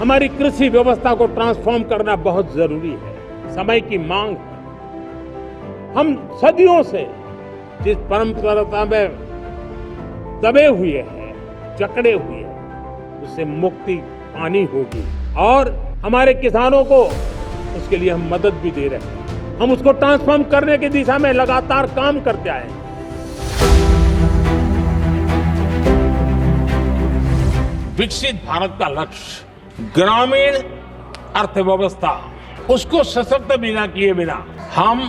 हमारी कृषि व्यवस्था को ट्रांसफॉर्म करना बहुत जरूरी है, समय की मांग है। हम सदियों से जिस परंपरा में दबे हुए हैं, जकड़े हुए हैं, उससे मुक्ति पानी होगी और हमारे किसानों को उसके लिए हम मदद भी दे रहे हैं। हम उसको ट्रांसफॉर्म करने की दिशा में लगातार काम करते आए हैं। विकसित भारत का लक्ष्य ग्रामीण अर्थव्यवस्था, उसको सशक्त बिना किए बिना हम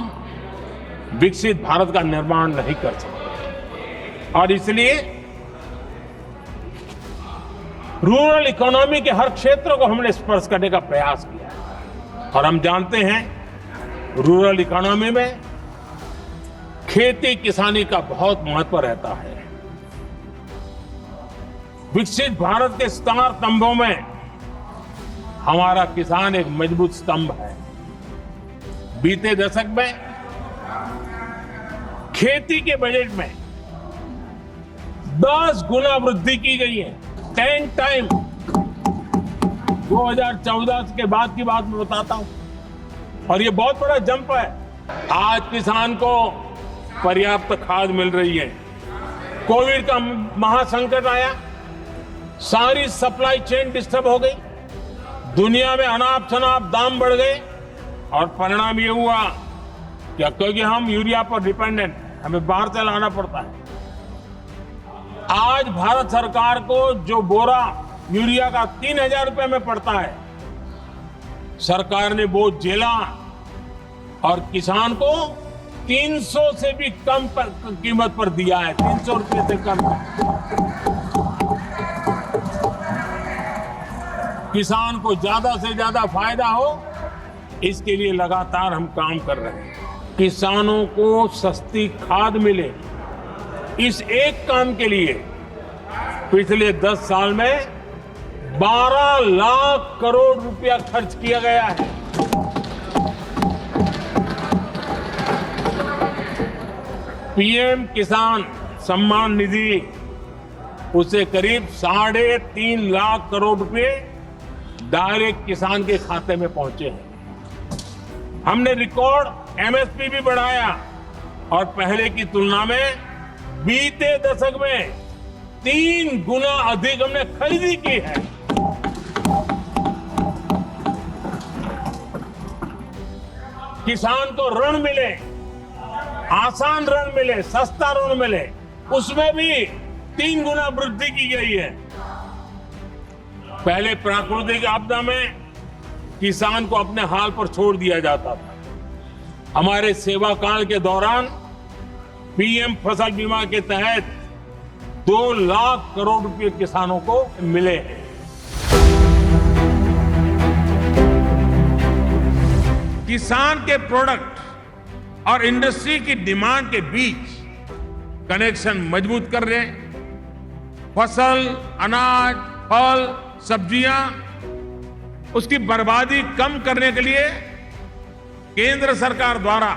विकसित भारत का निर्माण नहीं कर सकते। और इसलिए रूरल इकोनॉमी के हर क्षेत्र को हमने स्पर्श करने का प्रयास किया है। और हम जानते हैं रूरल इकोनॉमी में खेती किसानी का बहुत महत्व रहता है। विकसित भारत के स्टार स्तंभों में हमारा किसान एक मजबूत स्तंभ है। बीते दशक में खेती के बजट में 10 गुना वृद्धि की गई है। 10 टाइम 2014 के बाद की बात मैं बताता हूं, और ये बहुत बड़ा जंप है। आज किसान को पर्याप्त खाद मिल रही है। कोविड का महासंकट आया, सारी सप्लाई चेन डिस्टर्ब हो गई, दुनिया में अनाप शनाप दाम बढ़ गए और परिणाम ये हुआ कि क्योंकि हम यूरिया पर डिपेंडेंट, हमें बाहर से लाना पड़ता है। आज भारत सरकार को जो बोरा यूरिया का 3,000 रुपए में पड़ता है, सरकार ने वो झेला और किसान को 300 से भी कम कीमत पर दिया है। 300 रुपए से कम। किसान को ज्यादा से ज्यादा फायदा हो, इसके लिए लगातार हम काम कर रहे हैं। किसानों को सस्ती खाद मिले, इस एक काम के लिए पिछले 10 साल में 12 लाख करोड़ रुपया खर्च किया गया है। पीएम किसान सम्मान निधि, उसे करीब 3.5 लाख करोड़ रुपए डायरेक्ट किसान के खाते में पहुंचे हैं। हमने रिकॉर्ड एमएसपी भी बढ़ाया और पहले की तुलना में बीते दशक में 3 गुना अधिक हमने खरीदी की है। किसान को ऋण मिले, आसान ऋण मिले, सस्ता ऋण मिले, उसमें भी 3 गुना वृद्धि की गई है। पहले प्राकृतिक आपदा में किसान को अपने हाल पर छोड़ दिया जाता था। हमारे सेवा काल के दौरान पीएम फसल बीमा के तहत 2 लाख करोड़ रुपए किसानों को मिले हैं। किसान के प्रोडक्ट और इंडस्ट्री की डिमांड के बीच कनेक्शन मजबूत कर रहे हैं। फसल, अनाज, फल, सब्जियां, उसकी बर्बादी कम करने के लिए केंद्र सरकार द्वारा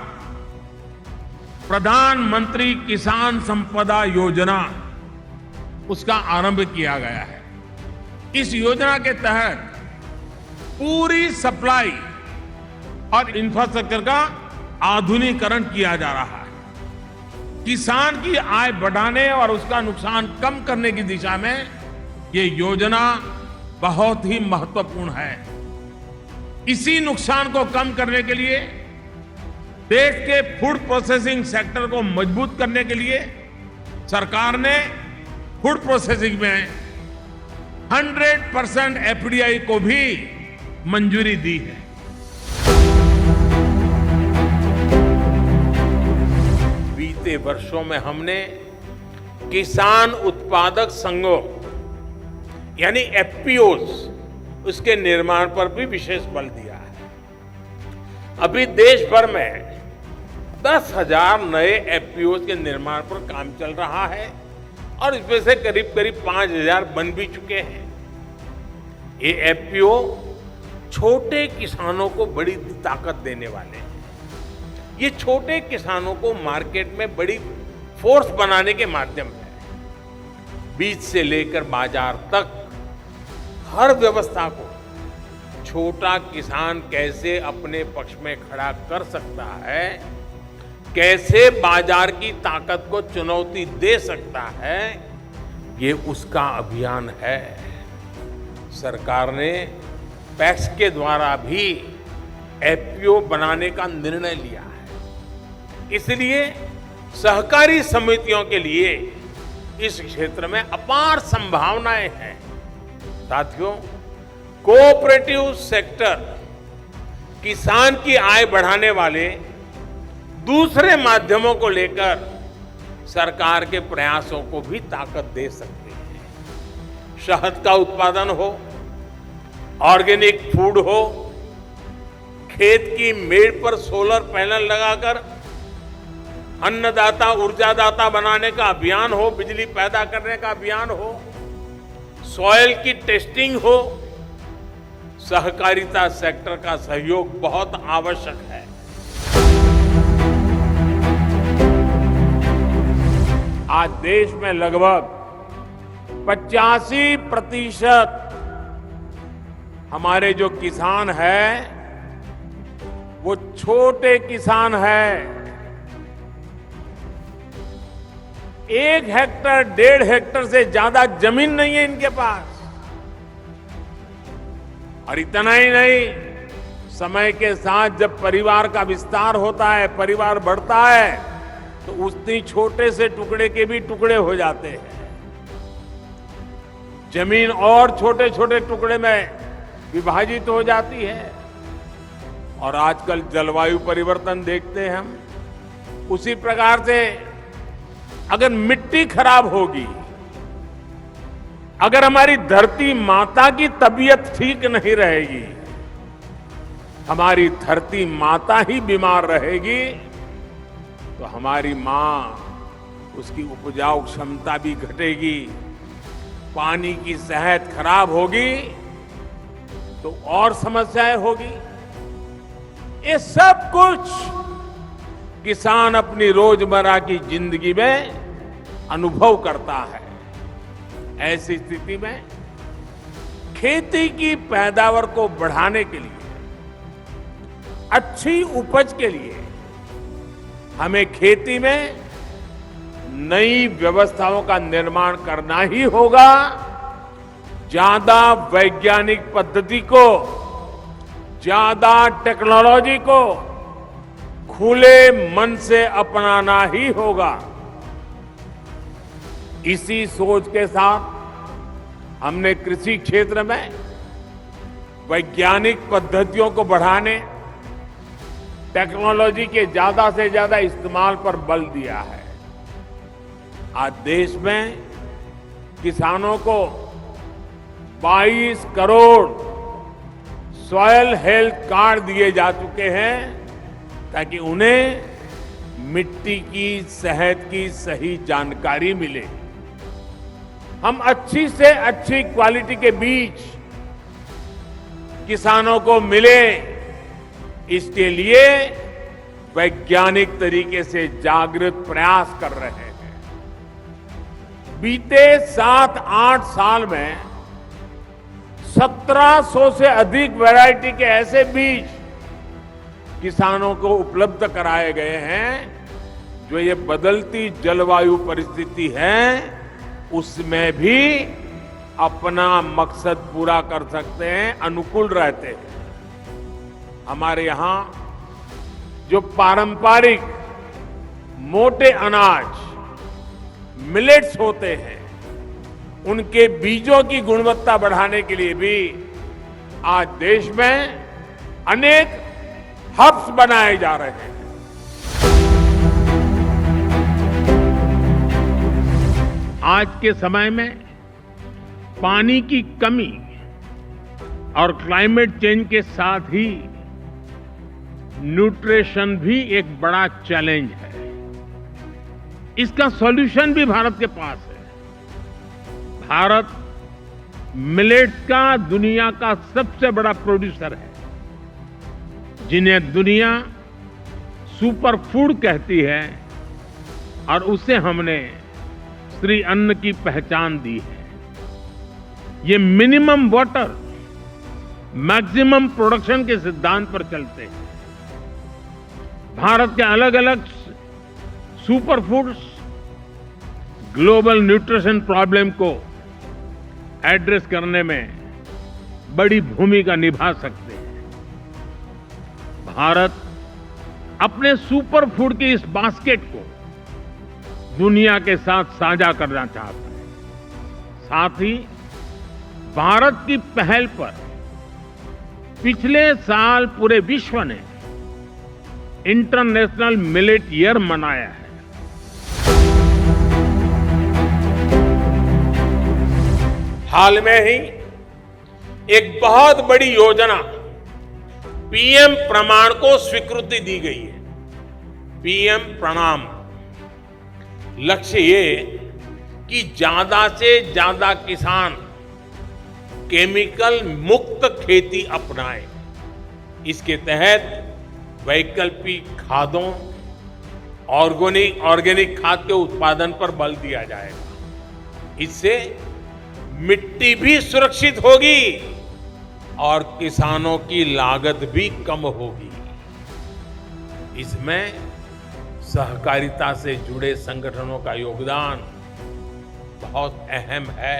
प्रधानमंत्री किसान संपदा योजना, उसका आरंभ किया गया है। इस योजना के तहत पूरी सप्लाई और इंफ्रास्ट्रक्चर का आधुनिकीकरण किया जा रहा है। किसान की आय बढ़ाने और उसका नुकसान कम करने की दिशा में ये योजना बहुत ही महत्वपूर्ण है। इसी नुकसान को कम करने के लिए देश के फूड प्रोसेसिंग सेक्टर को मजबूत करने के लिए सरकार ने फूड प्रोसेसिंग में 100% एफडीआई को भी मंजूरी दी है। बीते वर्षों में हमने किसान उत्पादक संघों यानी एफपीओज, उसके निर्माण पर भी विशेष बल दिया है। अभी देश भर में 10,000 नए एफपीओज के निर्माण पर काम चल रहा है और इसमें से करीब 5,000 बन भी चुके हैं। ये एफपीओ छोटे किसानों को बड़ी ताकत देने वाले हैं। ये छोटे किसानों को मार्केट में बड़ी फोर्स बनाने के माध्यम है। बीज से लेकर बाजार तक हर व्यवस्था को छोटा किसान कैसे अपने पक्ष में खड़ा कर सकता है, कैसे बाजार की ताकत को चुनौती दे सकता है, ये उसका अभियान है। सरकार ने पैक्स के द्वारा भी एफपीओ बनाने का निर्णय लिया है। इसलिए सहकारी समितियों के लिए इस क्षेत्र में अपार संभावनाएं हैं। साथियों, कोऑपरेटिव सेक्टर किसान की आय बढ़ाने वाले दूसरे माध्यमों को लेकर सरकार के प्रयासों को भी ताकत दे सकते हैं। शहद का उत्पादन हो, ऑर्गेनिक फूड हो, खेत की मेड़ पर सोलर पैनल लगाकर अन्नदाता ऊर्जादाता बनाने का अभियान हो, बिजली पैदा करने का अभियान हो, सॉइल की टेस्टिंग हो, सहकारिता सेक्टर का सहयोग बहुत आवश्यक है। आज देश में लगभग 85% हमारे जो किसान हैं वो छोटे किसान हैं। 1 हेक्टर 1.5 हेक्टर से ज्यादा जमीन नहीं है इनके पास। और इतना ही नहीं, समय के साथ जब परिवार का विस्तार होता है, परिवार बढ़ता है, तो उतनी छोटे से टुकड़े के भी टुकड़े हो जाते हैं। जमीन और छोटे छोटे टुकड़े में विभाजित हो जाती है। और आजकल जलवायु परिवर्तन देखते हैं हम। उसी प्रकार से अगर मिट्टी खराब होगी, अगर हमारी धरती माता की तबीयत ठीक नहीं रहेगी, हमारी धरती माता ही बीमार रहेगी, तो हमारी मां, उसकी उपजाऊ क्षमता भी घटेगी, पानी की सेहत खराब होगी, तो और समस्याएं होगी। ये सब कुछ किसान अपनी रोजमर्रा की जिंदगी में अनुभव करता है। ऐसी स्थिति में खेती की पैदावार को बढ़ाने के लिए, अच्छी उपज के लिए हमें खेती में नई व्यवस्थाओं का निर्माण करना ही होगा। ज्यादा वैज्ञानिक पद्धति को, ज्यादा टेक्नोलॉजी को खुले मन से अपनाना ही होगा। इसी सोच के साथ हमने कृषि क्षेत्र में वैज्ञानिक पद्धतियों को बढ़ाने, टेक्नोलॉजी के ज्यादा से ज्यादा इस्तेमाल पर बल दिया है। आज देश में किसानों को 22 करोड़ सॉयल हेल्थ कार्ड दिए जा चुके हैं, ताकि उन्हें मिट्टी की सेहत की सही जानकारी मिले। हम अच्छी से अच्छी क्वालिटी के बीज किसानों को मिले, इसके लिए वैज्ञानिक तरीके से जागृत प्रयास कर रहे हैं। बीते 7-8 साल में 1700 से अधिक वैरायटी के ऐसे बीज किसानों को उपलब्ध कराए गए हैं, जो ये बदलती जलवायु परिस्थिति है उसमें भी अपना मकसद पूरा कर सकते हैं, अनुकूल रहते हैं। हमारे यहां जो पारंपरिक मोटे अनाज मिलेट्स होते हैं, उनके बीजों की गुणवत्ता बढ़ाने के लिए भी आज देश में अनेक हब्स बनाए जा रहे हैं। आज के समय में पानी की कमी और क्लाइमेट चेंज के साथ ही न्यूट्रिशन भी एक बड़ा चैलेंज है। इसका सॉल्यूशन भी भारत के पास है। भारत मिलेट्स का दुनिया का सबसे बड़ा प्रोड्यूसर है, जिन्हें दुनिया सुपर फूड कहती है, और उसे हमने श्री अन्न की पहचान दी है। ये मिनिमम वाटर मैक्सिमम प्रोडक्शन के सिद्धांत पर चलते हैं। भारत के अलग अलग super foods global nutrition problem को एड्रेस करने में बड़ी भूमिका निभा सकते हैं। भारत अपने सुपर फूड की इस बास्केट को दुनिया के साथ साझा करना चाहता है। साथ ही भारत की पहल पर पिछले साल पूरे विश्व ने इंटरनेशनल मिलेट ईयर मनाया है। हाल में ही एक बहुत बड़ी योजना पीएम प्रमाण को स्वीकृति दी गई है। पीएम प्रणाम लक्ष्य ये कि ज्यादा से ज्यादा किसान केमिकल मुक्त खेती अपनाएं। इसके तहत वैकल्पिक खादों ऑर्गेनिक खाद के उत्पादन पर बल दिया जाएगा। इससे मिट्टी भी सुरक्षित होगी और किसानों की लागत भी कम होगी। इसमें सहकारिता से जुड़े संगठनों का योगदान बहुत अहम है।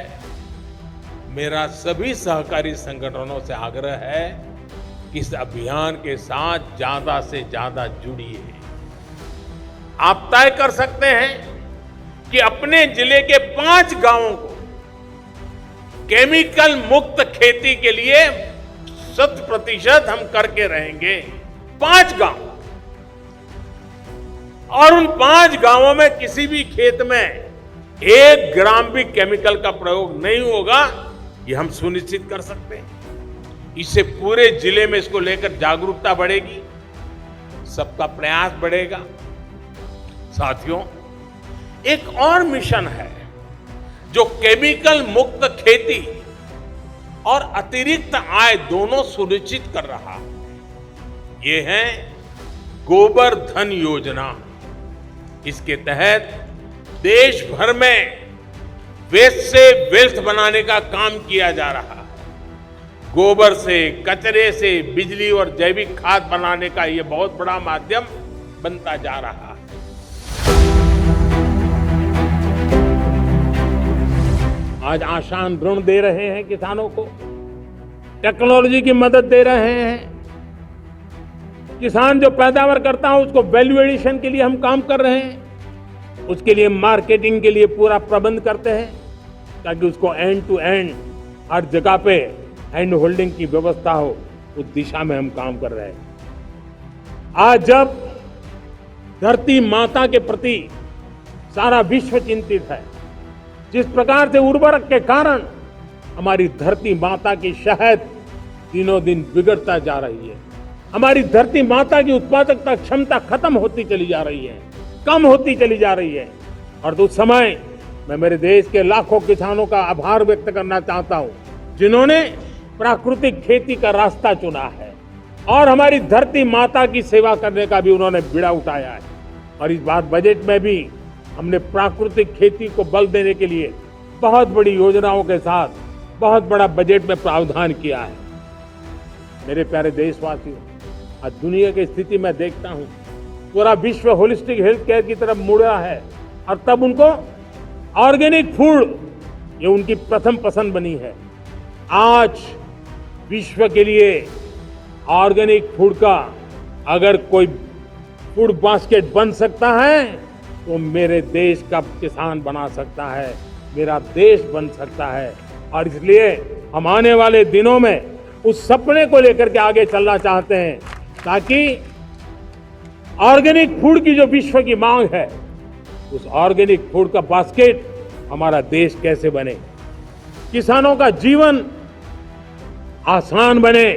मेरा सभी सहकारी संगठनों से आग्रह है कि इस अभियान के साथ ज्यादा से ज्यादा जुड़िए। आप तय कर सकते हैं कि अपने जिले के 5 गांवों को केमिकल मुक्त खेती के लिए 100% हम करके रहेंगे। 5 गांव, और उन 5 गांवों में किसी भी खेत में 1 ग्राम भी केमिकल का प्रयोग नहीं होगा, ये हम सुनिश्चित कर सकते हैं। इससे पूरे जिले में इसको लेकर जागरूकता बढ़ेगी, सबका प्रयास बढ़ेगा। साथियों, एक और मिशन है जो केमिकल मुक्त खेती और अतिरिक्त आय दोनों सुनिश्चित कर रहा है। ये है गोबर धन योजना। इसके तहत देश भर में वेस्ट से वेल्थ बनाने का काम किया जा रहा है। गोबर से, कचरे से बिजली और जैविक खाद बनाने का यह बहुत बड़ा माध्यम बनता जा रहा है। आज आसान ऋण दे रहे हैं किसानों को, टेक्नोलॉजी की मदद दे रहे हैं। किसान जो पैदावार करता है उसको वैल्यू एडिशन के लिए हम काम कर रहे हैं। उसके लिए मार्केटिंग के लिए पूरा प्रबंध करते हैं ताकि उसको एंड टू एंड हर जगह पे हैंड होल्डिंग की व्यवस्था हो। उस दिशा में हम काम कर रहे हैं। आज जब धरती माता के प्रति सारा विश्व चिंतित है, जिस प्रकार से उर्वरक के कारण हमारी धरती माता की शहद दिनों दिन बिगड़ता जा रही है, हमारी धरती माता की उत्पादकता क्षमता खत्म होती चली जा रही है, कम होती चली जा रही है। और उस समय मैं मेरे देश के लाखों किसानों का आभार व्यक्त करना चाहता हूं, जिन्होंने प्राकृतिक खेती का रास्ता चुना है और हमारी धरती माता की सेवा करने का भी उन्होंने बीड़ा उठाया है। और इस बार बजट में भी हमने प्राकृतिक खेती को बल देने के लिए बहुत बड़ी योजनाओं के साथ बहुत बड़ा बजट में प्रावधान किया है। मेरे प्यारे देशवासियों, आज दुनिया की स्थिति में देखता हूं, पूरा विश्व होलिस्टिक हेल्थ केयर की तरफ मुड़ा है और तब उनको ऑर्गेनिक फूड ये उनकी प्रथम पसंद बनी है। आज विश्व के लिए ऑर्गेनिक फूड का अगर कोई फूड बास्केट बन सकता है तो मेरे देश का किसान बना सकता है, मेरा देश बन सकता है। और इसलिए हम आने वाले दिनों में उस सपने को लेकर के आगे चलना चाहते हैं ताकि ऑर्गेनिक फूड की जो विश्व की मांग है, उस ऑर्गेनिक फूड का बास्केट हमारा देश कैसे बने, किसानों का जीवन आसान बने,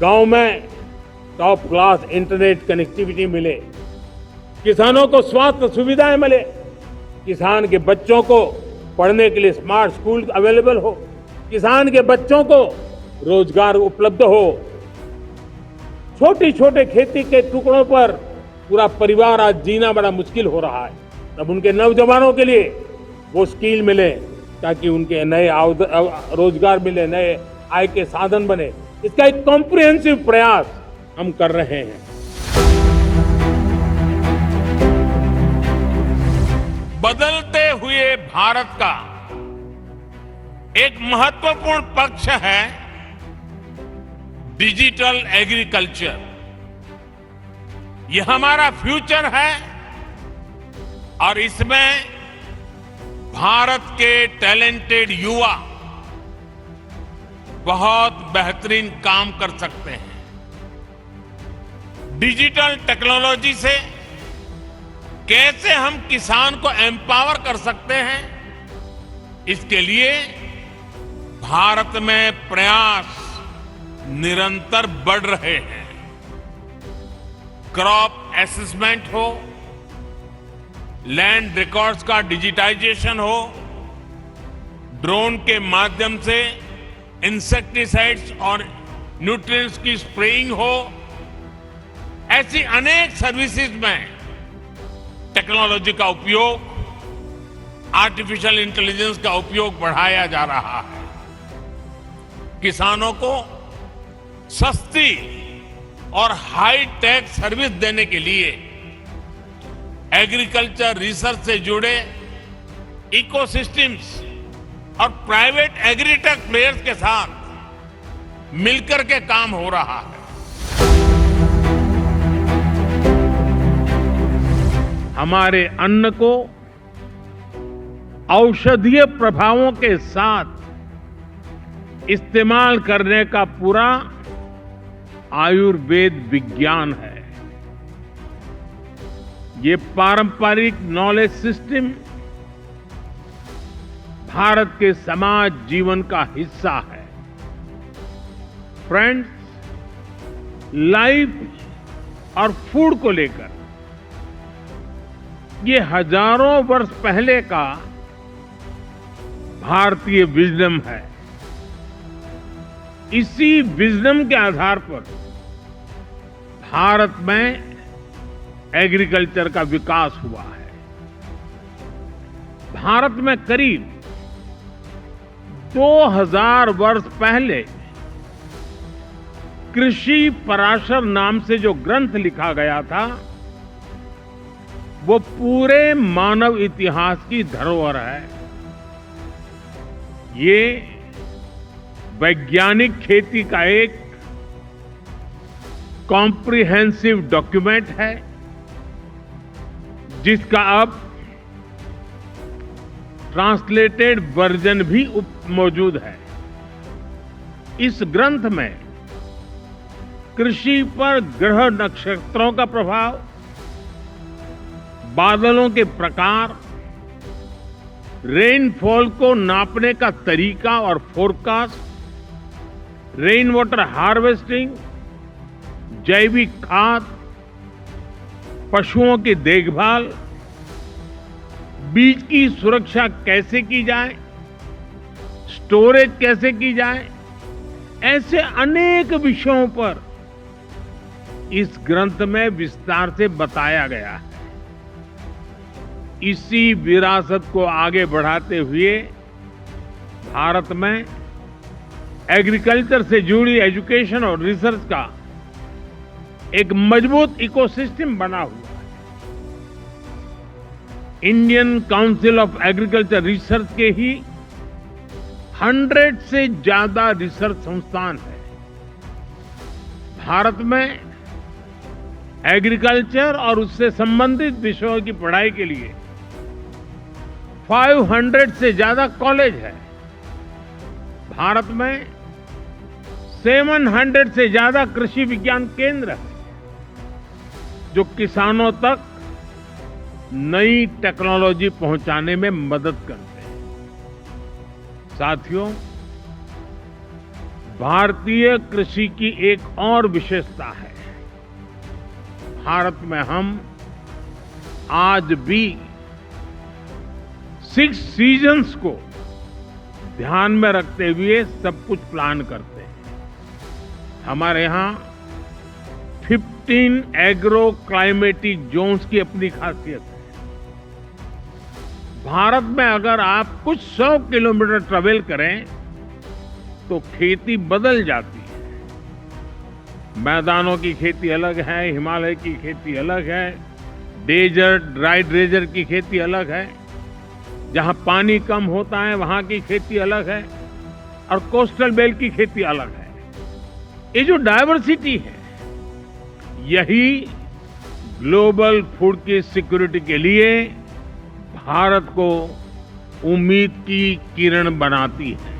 गांव में टॉप क्लास इंटरनेट कनेक्टिविटी मिले, किसानों को स्वास्थ्य सुविधाएं मिले, किसान के बच्चों को पढ़ने के लिए स्मार्ट स्कूल अवेलेबल हो, किसान के बच्चों को रोजगार उपलब्ध हो। छोटे छोटे खेती के टुकड़ों पर पूरा परिवार आज जीना बड़ा मुश्किल हो रहा है, तब उनके नौजवानों के लिए वो स्किल मिले ताकि उनके नए रोजगार मिले, नए आय के साधन बने। इसका एक कॉम्प्रिहेंसिव प्रयास हम कर रहे हैं। बदलते हुए भारत का एक महत्वपूर्ण पक्ष है डिजिटल एग्रीकल्चर। यह हमारा फ्यूचर है और इसमें भारत के टैलेंटेड युवा बहुत बेहतरीन काम कर सकते हैं। डिजिटल टेक्नोलॉजी से कैसे हम किसान को एम्पावर कर सकते हैं, इसके लिए भारत में प्रयास निरंतर बढ़ रहे हैं। क्रॉप असेसमेंट हो, लैंड रिकॉर्ड्स का डिजिटाइजेशन हो, ड्रोन के माध्यम से इंसेक्टिसाइड्स और न्यूट्रिएंट्स की स्प्रेइंग हो, ऐसी अनेक सर्विसेज में टेक्नोलॉजी का उपयोग, आर्टिफिशियल इंटेलिजेंस का उपयोग बढ़ाया जा रहा है। किसानों को सस्ती और हाई टेक सर्विस देने के लिए एग्रीकल्चर रिसर्च से जुड़े इकोसिस्टम्स और प्राइवेट एग्रीटेक प्लेयर्स के साथ मिलकर के काम हो रहा है। हमारे अन्न को औषधीय प्रभावों के साथ इस्तेमाल करने का पूरा आयुर्वेद विज्ञान है। ये पारंपरिक नॉलेज सिस्टम भारत के समाज जीवन का हिस्सा है। फ्रेंड्स, लाइफ और फूड को लेकर ये हजारों वर्ष पहले का भारतीय विजडम है। इसी विजडम के आधार पर भारत में एग्रीकल्चर का विकास हुआ है। भारत में करीब 2000 वर्ष पहले कृषि पराशर नाम से जो ग्रंथ लिखा गया था, वो पूरे मानव इतिहास की धरोहर है। ये वैज्ञानिक खेती का एक कॉम्प्रिहेंसिव डॉक्यूमेंट है, जिसका अब ट्रांसलेटेड वर्जन भी मौजूद है। इस ग्रंथ में कृषि पर ग्रह नक्षत्रों का प्रभाव, बादलों के प्रकार, रेनफॉल को नापने का तरीका और फोरकास्ट, रेन वाटर हार्वेस्टिंग, जैविक खाद, पशुओं की देखभाल, बीज की सुरक्षा कैसे की जाए, स्टोरेज कैसे की जाए, ऐसे अनेक विषयों पर इस ग्रंथ में विस्तार से बताया गया है। इसी विरासत को आगे बढ़ाते हुए भारत में एग्रीकल्चर से जुड़ी एजुकेशन और रिसर्च का एक मजबूत इकोसिस्टम बना हुआ है। Indian council of agriculture research के ही 100 से ज्यादा रिसर्च संस्थान है। भारत में एग्रीकल्चर और उससे संबंधित विषयों की पढ़ाई के लिए 500 से ज्यादा कॉलेज है। भारत में 700 से ज्यादा कृषि विज्ञान केंद्र है, जो किसानों तक नई टेक्नोलॉजी पहुंचाने में मदद करते हैं। साथियों, भारतीय कृषि की एक और विशेषता है। भारत में हम आज भी 6 सीजन्स को ध्यान में रखते हुए सब कुछ प्लान करते हैं। हमारे यहाँ 15 एग्रो क्लाइमेटिक जोन्स की अपनी खासियत है। भारत में अगर आप कुछ 100 किलोमीटर ट्रेवल करें तो खेती बदल जाती है। मैदानों की खेती अलग है, हिमालय की खेती अलग है, डेजर्ट ड्राई डेजर्ट की खेती अलग है, जहां पानी कम होता है वहां की खेती अलग है और कोस्टल बेल्ट की खेती अलग है। ये जो डायवर्सिटी है यही ग्लोबल फूड की सिक्योरिटी के लिए भारत को उम्मीद की किरण बनाती है।